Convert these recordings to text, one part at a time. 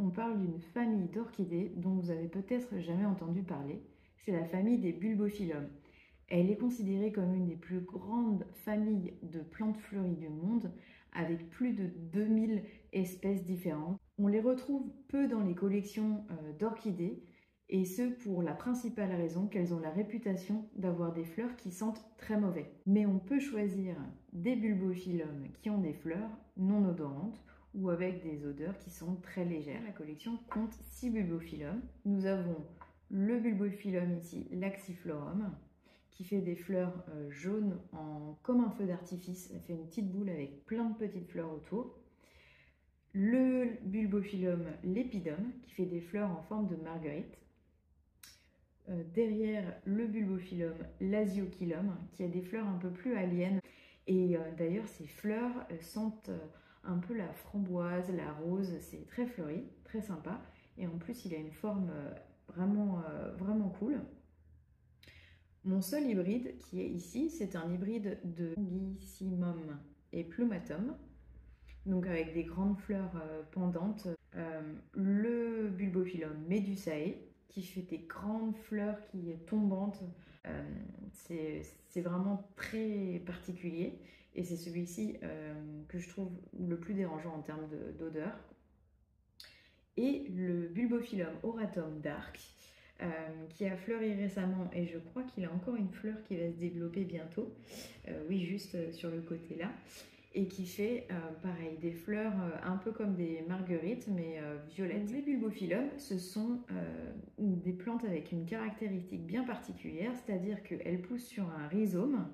on parle d'une famille d'orchidées dont vous avez peut-être jamais entendu parler. C'est la famille des bulbophyllum. Elle est considérée comme une des plus grandes familles de plantes fleuries du monde, avec plus de 2000 espèces différentes. On les retrouve peu dans les collections d'orchidées, et ce pour la principale raison qu'elles ont la réputation d'avoir des fleurs qui sentent très mauvais. Mais on peut choisir des bulbophyllum qui ont des fleurs non odorantes ou avec des odeurs qui sont très légères. La collection compte 6 bulbophyllum. Nous avons le bulbophyllum ici, laxiflorum, qui fait des fleurs jaunes comme un feu d'artifice. Ça fait une petite boule avec plein de petites fleurs autour. Le bulbophyllum lepidum, qui fait des fleurs en forme de marguerite. Derrière le bulbophyllum lasiochyllum, qui a des fleurs un peu plus aliens. Et d'ailleurs, ces fleurs sentent un peu la framboise, la rose. C'est très fleuri, très sympa. Et en plus, il a une forme vraiment cool. Mon seul hybride qui est ici, c'est un hybride de Longissimum et Plumatum, donc avec des grandes fleurs pendantes. Le bulbophyllum Medusae, qui fait des grandes fleurs qui tombantes. C'est vraiment très particulier et c'est celui-ci que je trouve le plus dérangeant en termes d'odeur. Et le bulbophyllum auratum dark, qui a fleuri récemment et je crois qu'il a encore une fleur qui va se développer bientôt, oui, juste sur le côté là, et qui fait pareil des fleurs un peu comme des marguerites mais violettes. Les bulbophyllum, ce sont des plantes avec une caractéristique bien particulière, c'est-à-dire qu'elles poussent sur un rhizome.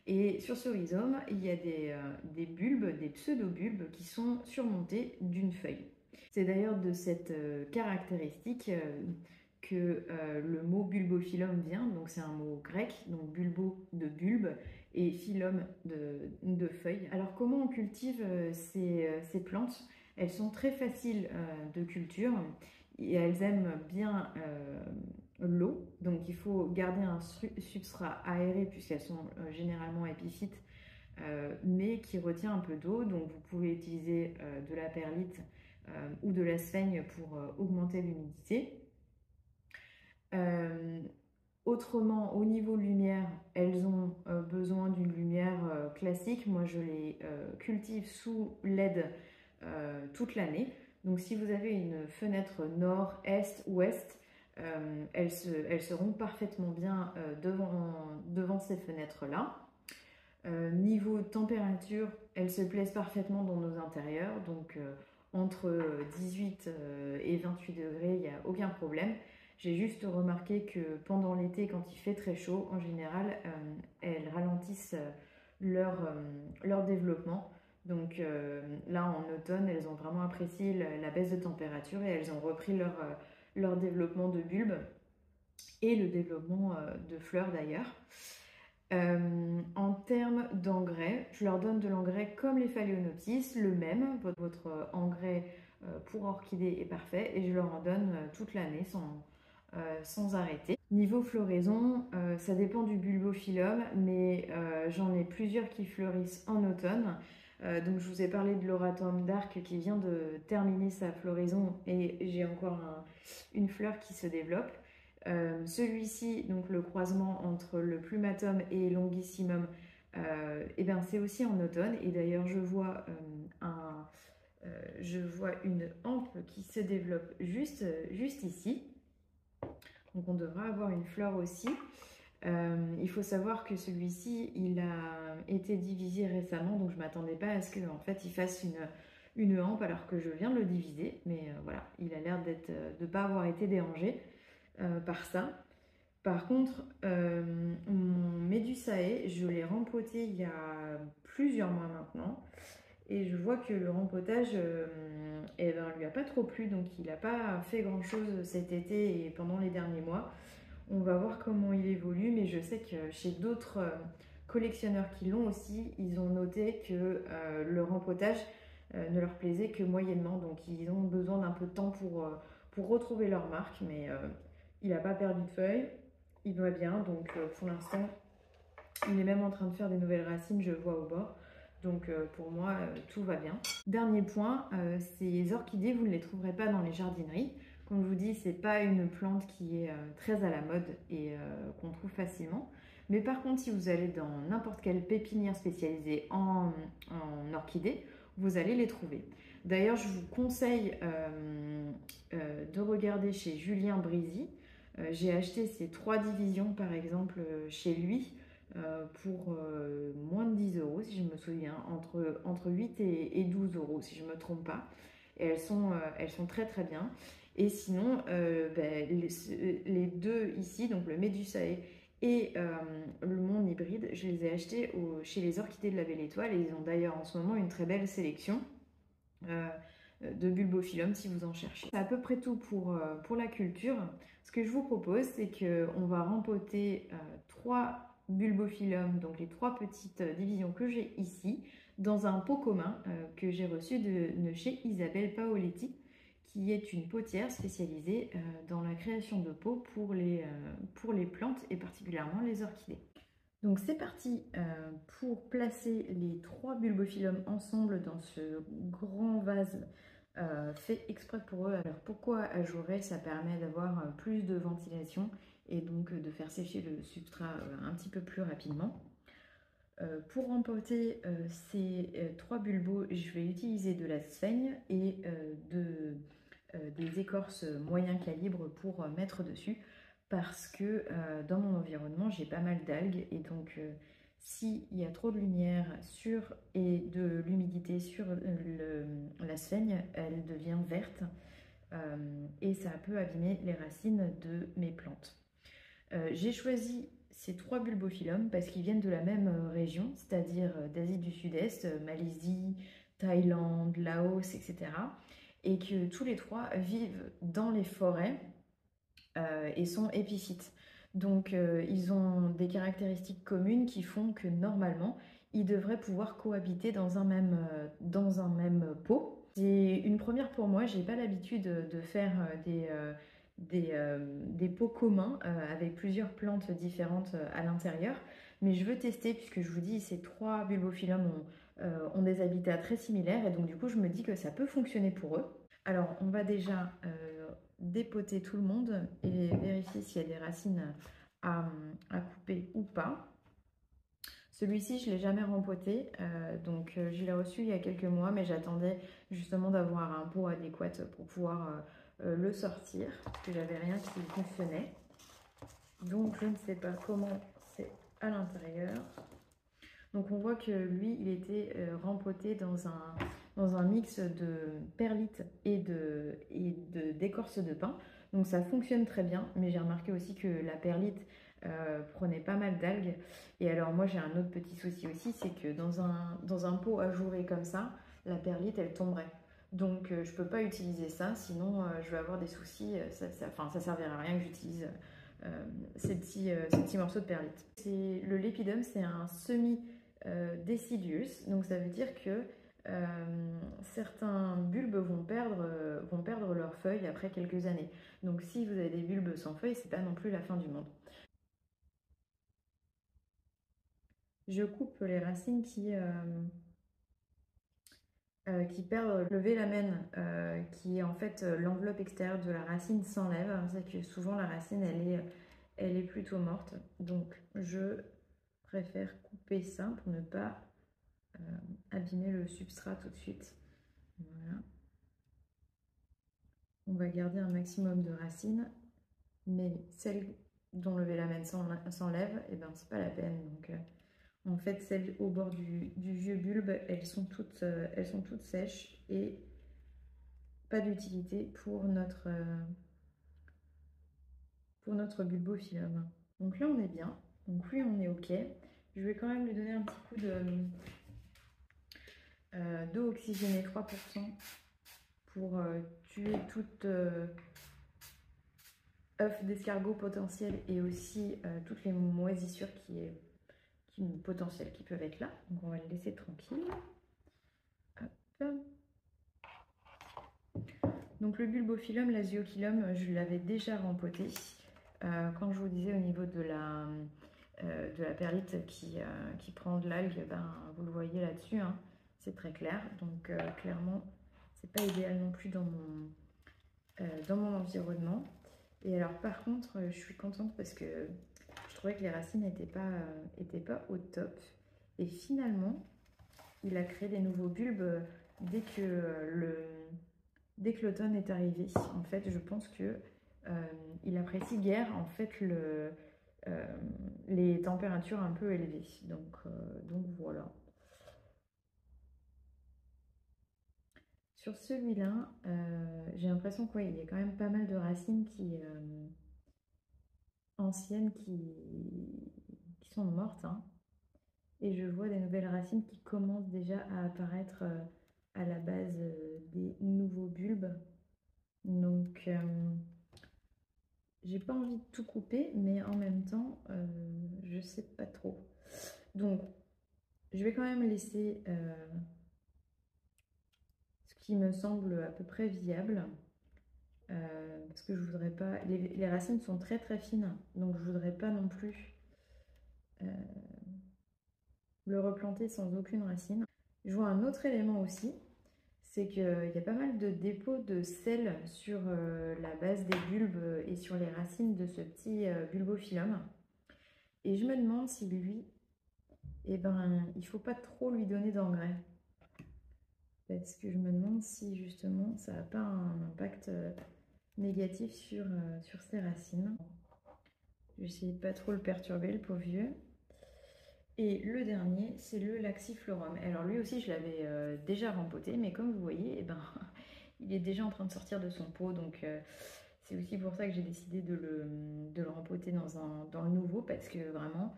Et sur ce rhizome, il y a des bulbes, des pseudo-bulbes qui sont surmontés d'une feuille. C'est d'ailleurs de cette caractéristique que le mot bulbophyllum vient, donc c'est un mot grec, donc bulbo de bulbe et phylum de feuilles. Alors comment on cultive ces plantes? Elles sont très faciles de culture et elles aiment bien l'eau, donc il faut garder un substrat aéré puisqu'elles sont généralement épiphytes, mais qui retient un peu d'eau, donc vous pouvez utiliser de la perlite ou de la sphaigne pour augmenter l'humidité. Autrement, au niveau lumière, elles ont besoin d'une lumière classique. Moi, je les cultive sous LED toute l'année. Donc, si vous avez une fenêtre nord, est, ouest, elles seront parfaitement bien devant ces fenêtres-là. Niveau température, elles se plaisent parfaitement dans nos intérieurs. Donc, entre 18 et 28 degrés, il n'y a aucun problème. J'ai juste remarqué que pendant l'été, quand il fait très chaud, en général, elles ralentissent leur développement. Donc là, en automne, elles ont vraiment apprécié la baisse de température et elles ont repris leur développement de bulbes et le développement de fleurs d'ailleurs. En termes d'engrais, je leur donne de l'engrais comme les Phalaenopsis, le même. Votre engrais pour orchidées est parfait et je leur en donne toute l'année sans arrêter. Niveau floraison, ça dépend du bulbophyllum, mais j'en ai plusieurs qui fleurissent en automne. Donc je vous ai parlé de l'Auratum dark qui vient de terminer sa floraison et j'ai encore une fleur qui se développe. Celui-ci, donc le croisement entre le Plumatum et Longissimum, et ben c'est aussi en automne. Et d'ailleurs je vois une ample qui se développe juste ici. Donc on devra avoir une fleur aussi. Il faut savoir que celui-ci, il a été divisé récemment, donc je ne m'attendais pas à ce qu'en fait il fasse une hampe alors que je viens de le diviser. Mais voilà, il a l'air de ne pas avoir été dérangé par ça. Par contre, mon Medusae, je l'ai rempoté il y a plusieurs mois maintenant. Et je vois que le rempotage, lui a pas trop plu, donc il n'a pas fait grand chose cet été et pendant les derniers mois. On va voir comment il évolue, mais je sais que chez d'autres collectionneurs qui l'ont aussi, ils ont noté que le rempotage ne leur plaisait que moyennement, donc ils ont besoin d'un peu de temps pour retrouver leur marque, mais il n'a pas perdu de feuilles, il va bien, donc pour l'instant, il est même en train de faire des nouvelles racines, je le vois au bord. Donc pour moi, tout va bien. Dernier point, ces orchidées, vous ne les trouverez pas dans les jardineries. Comme je vous dis, c'est pas une plante qui est très à la mode et qu'on trouve facilement. Mais par contre, si vous allez dans n'importe quelle pépinière spécialisée en orchidées, vous allez les trouver. D'ailleurs, je vous conseille de regarder chez Julien Brisy. J'ai acheté ces 3 divisions par exemple chez lui pour moins de 10 euros si je me souviens, entre 8 et 12 euros si je ne me trompe pas. Et elles sont très très bien. Et sinon, les deux ici, donc le Médusae et le Mon Hybride, je les ai achetés chez les Orchidées de la Belle Étoile et ils ont d'ailleurs en ce moment une très belle sélection de bulbophyllum si vous en cherchez. C'est à peu près tout pour la culture. Ce que je vous propose, c'est qu'on va rempoter 3 bulbophyllum, donc les 3 petites divisions que j'ai ici, dans un pot commun que j'ai reçu de chez Isabelle Paoletti, qui est une potière spécialisée dans la création de pots pour les plantes et particulièrement les orchidées. Donc c'est parti pour placer les 3 bulbophyllum ensemble dans ce grand vase fait exprès pour eux. Alors pourquoi ajouré? Ça permet d'avoir plus de ventilation et donc de faire sécher le substrat un petit peu plus rapidement. Pour rempoter ces 3 bulbos, je vais utiliser de la sphaigne et des écorces moyen calibre pour mettre dessus parce que dans mon environnement j'ai pas mal d'algues et donc s'il y a trop de lumière et de l'humidité sur la sphaigne, elle devient verte et ça peut abîmer les racines de mes plantes. J'ai choisi ces 3 bulbophyllum parce qu'ils viennent de la même région, c'est-à-dire d'Asie du Sud-Est, Malaisie, Thaïlande, Laos, etc. Et que tous les 3 vivent dans les forêts et sont épiphytes. Donc ils ont des caractéristiques communes qui font que normalement ils devraient pouvoir cohabiter dans un même pot. C'est une première pour moi, j'ai pas l'habitude de faire des pots communs avec plusieurs plantes différentes à l'intérieur, mais je veux tester puisque je vous dis ces 3 bulbophyllum ont des habitats très similaires et donc du coup je me dis que ça peut fonctionner pour eux. Alors on va déjà dépoter tout le monde et vérifier s'il y a des racines à couper ou pas. Celui-ci, je ne l'ai jamais rempoté, donc je l'ai reçu il y a quelques mois, mais j'attendais justement d'avoir un pot adéquat pour pouvoir le sortir, parce que j'avais rien qui fonctionnait. Donc je ne sais pas comment c'est à l'intérieur. Donc on voit que lui, il était rempoté dans un mix de perlite et d'écorce de pin. Donc ça fonctionne très bien, mais j'ai remarqué aussi que la perlite prenait pas mal d'algues. Et alors moi j'ai un autre petit souci aussi, c'est que dans un pot ajouré comme ça, la perlite elle tomberait. Donc je peux pas utiliser ça, sinon je vais avoir des soucis, ça servira à rien que j'utilise ces petits morceaux de perlite. Le lépidum, c'est un semi-deciduous, donc ça veut dire que certains bulbes vont perdre leurs feuilles après quelques années. Donc si vous avez des bulbes sans feuilles, c'est pas non plus la fin du monde. Je coupe les racines qui perdent le vélamen, qui est en fait l'enveloppe extérieure de la racine s'enlève. C'est que souvent la racine elle est plutôt morte. Donc je préfère couper ça pour ne pas abîmer le substrat tout de suite. Voilà. On va garder un maximum de racines, mais celles dont le vélamen s'enlève, et ben c'est pas la peine. Donc en fait, celles au bord du vieux bulbe, elles sont toutes sèches et pas d'utilité pour notre bulbophyllum. Donc là, on est bien. Donc lui, on est OK. Je vais quand même lui donner un petit coup d'eau oxygénée 3% pour tuer toute œuf d'escargot potentiel et aussi toutes les moisissures potentielles qui peuvent être là. Donc on va le laisser tranquille. Hop. Donc le bulbophyllum, l'asiophyllum, je l'avais déjà rempoté. Quand je vous disais au niveau de de la perlite qui prend de l'algue, ben, vous le voyez là-dessus, hein, c'est très clair. Donc clairement, c'est pas idéal non plus dans mon environnement. Et alors par contre, je suis contente parce que je trouvais que les racines étaient pas au top. Et finalement, il a créé des nouveaux bulbes dès que l'automne est arrivé. En fait, je pense que il apprécie guère en fait les températures un peu élevées. Donc voilà. Sur celui-là, j'ai l'impression qu'il y a quand même pas mal de racines anciennes qui sont mortes, hein. Et je vois des nouvelles racines qui commencent déjà à apparaître à la base des nouveaux bulbes. Donc, j'ai pas envie de tout couper, mais en même temps, je sais pas trop. Donc, je vais quand même laisser ce qui me semble à peu près viable. Parce que je voudrais pas... Les racines sont très très fines, donc je voudrais pas non plus le replanter sans aucune racine. Je vois un autre élément aussi, c'est qu'il y a pas mal de dépôts de sel sur la base des bulbes et sur les racines de ce petit bulbophyllum. Et je me demande si lui, eh ben, il faut pas trop lui donner d'engrais. Parce que je me demande si justement ça n'a pas un impact négatif sur ses racines. Je vais essayer de pas trop le perturber, le pauvre vieux. Et le dernier, c'est le Laxiflorum. Alors lui aussi, je l'avais déjà rempoté, mais comme vous voyez, eh ben, il est déjà en train de sortir de son pot. Donc c'est aussi pour ça que j'ai décidé de le rempoter dans le nouveau, parce que vraiment,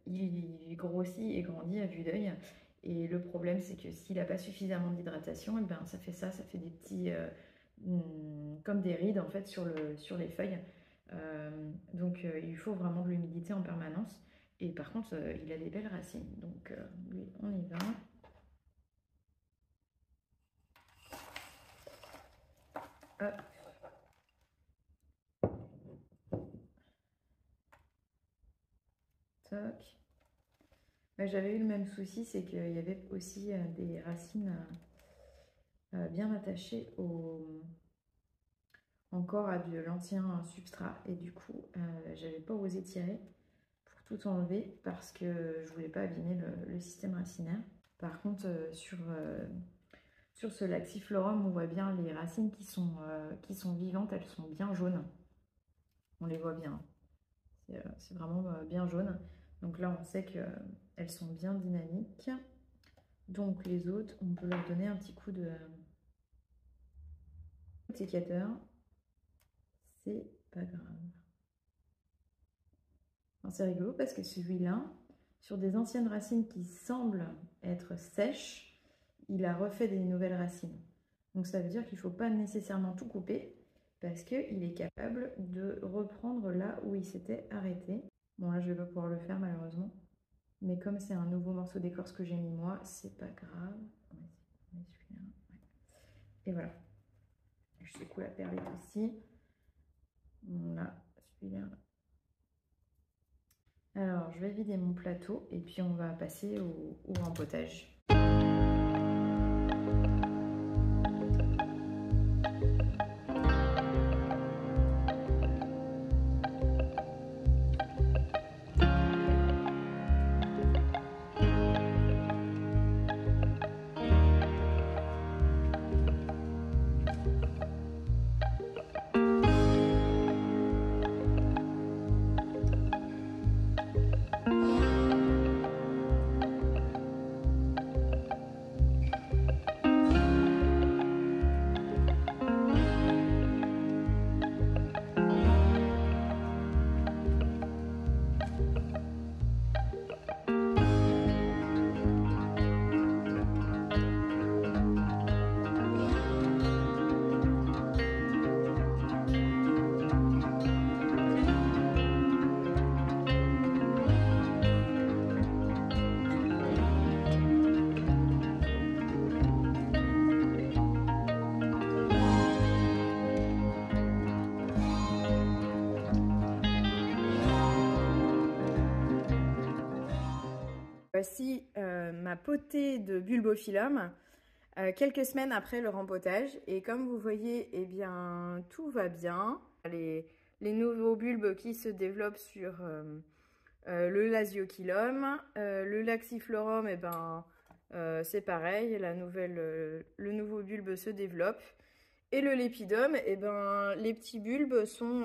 il grossit et grandit à vue d'œil. Et le problème, c'est que s'il n'a pas suffisamment d'hydratation, eh ben, ça fait des petits... comme des rides en fait sur les feuilles. Donc il faut vraiment de l'humidité en permanence. Et par contre, il a des belles racines. Donc lui, on y va. Hop. Toc. J'avais eu le même souci, c'est qu'il y avait aussi des racines bien attachées encore à de l'ancien substrat. Et du coup, j'avais pas osé tirer pour tout enlever parce que je voulais pas abîmer le système racinaire. Par contre, sur ce Laxiflorum, on voit bien les racines qui sont vivantes, elles sont bien jaunes. On les voit bien. C'est vraiment bien jaune. Donc là, on sait qu'elles sont bien dynamiques. Donc les autres, on peut leur donner un petit coup de sécateur. C'est pas grave. C'est rigolo parce que celui-là, sur des anciennes racines qui semblent être sèches, il a refait des nouvelles racines. Donc ça veut dire qu'il ne faut pas nécessairement tout couper parce qu'il est capable de reprendre là où il s'était arrêté. Bon là je ne vais pas pouvoir le faire malheureusement. Mais comme c'est un nouveau morceau d'écorce que j'ai mis moi, c'est pas grave. On met celui-là. Ouais. Et voilà. Je secoue la perlite aussi. Voilà, celui-là. Alors, je vais vider mon plateau et puis on va passer au rempotage. Voici ma potée de bulbophyllum quelques semaines après le rempotage. Et comme vous voyez, eh bien, tout va bien. Les nouveaux bulbes qui se développent sur le lasiophyllum. Le laxiflorum, eh ben, c'est pareil, le nouveau bulbe se développe. Et le lépidum, eh ben, les petits bulbes sont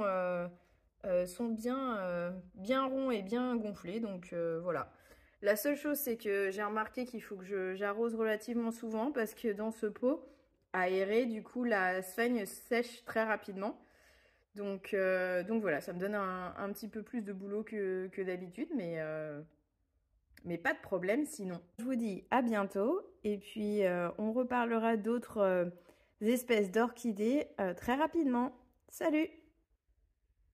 bien ronds et bien gonflés. Donc voilà. La seule chose, c'est que j'ai remarqué qu'il faut que j'arrose relativement souvent parce que dans ce pot aéré, du coup, la sphaigne sèche très rapidement. Donc voilà, ça me donne un petit peu plus de boulot que d'habitude, mais pas de problème sinon. Je vous dis à bientôt et puis on reparlera d'autres espèces d'orchidées très rapidement. Salut!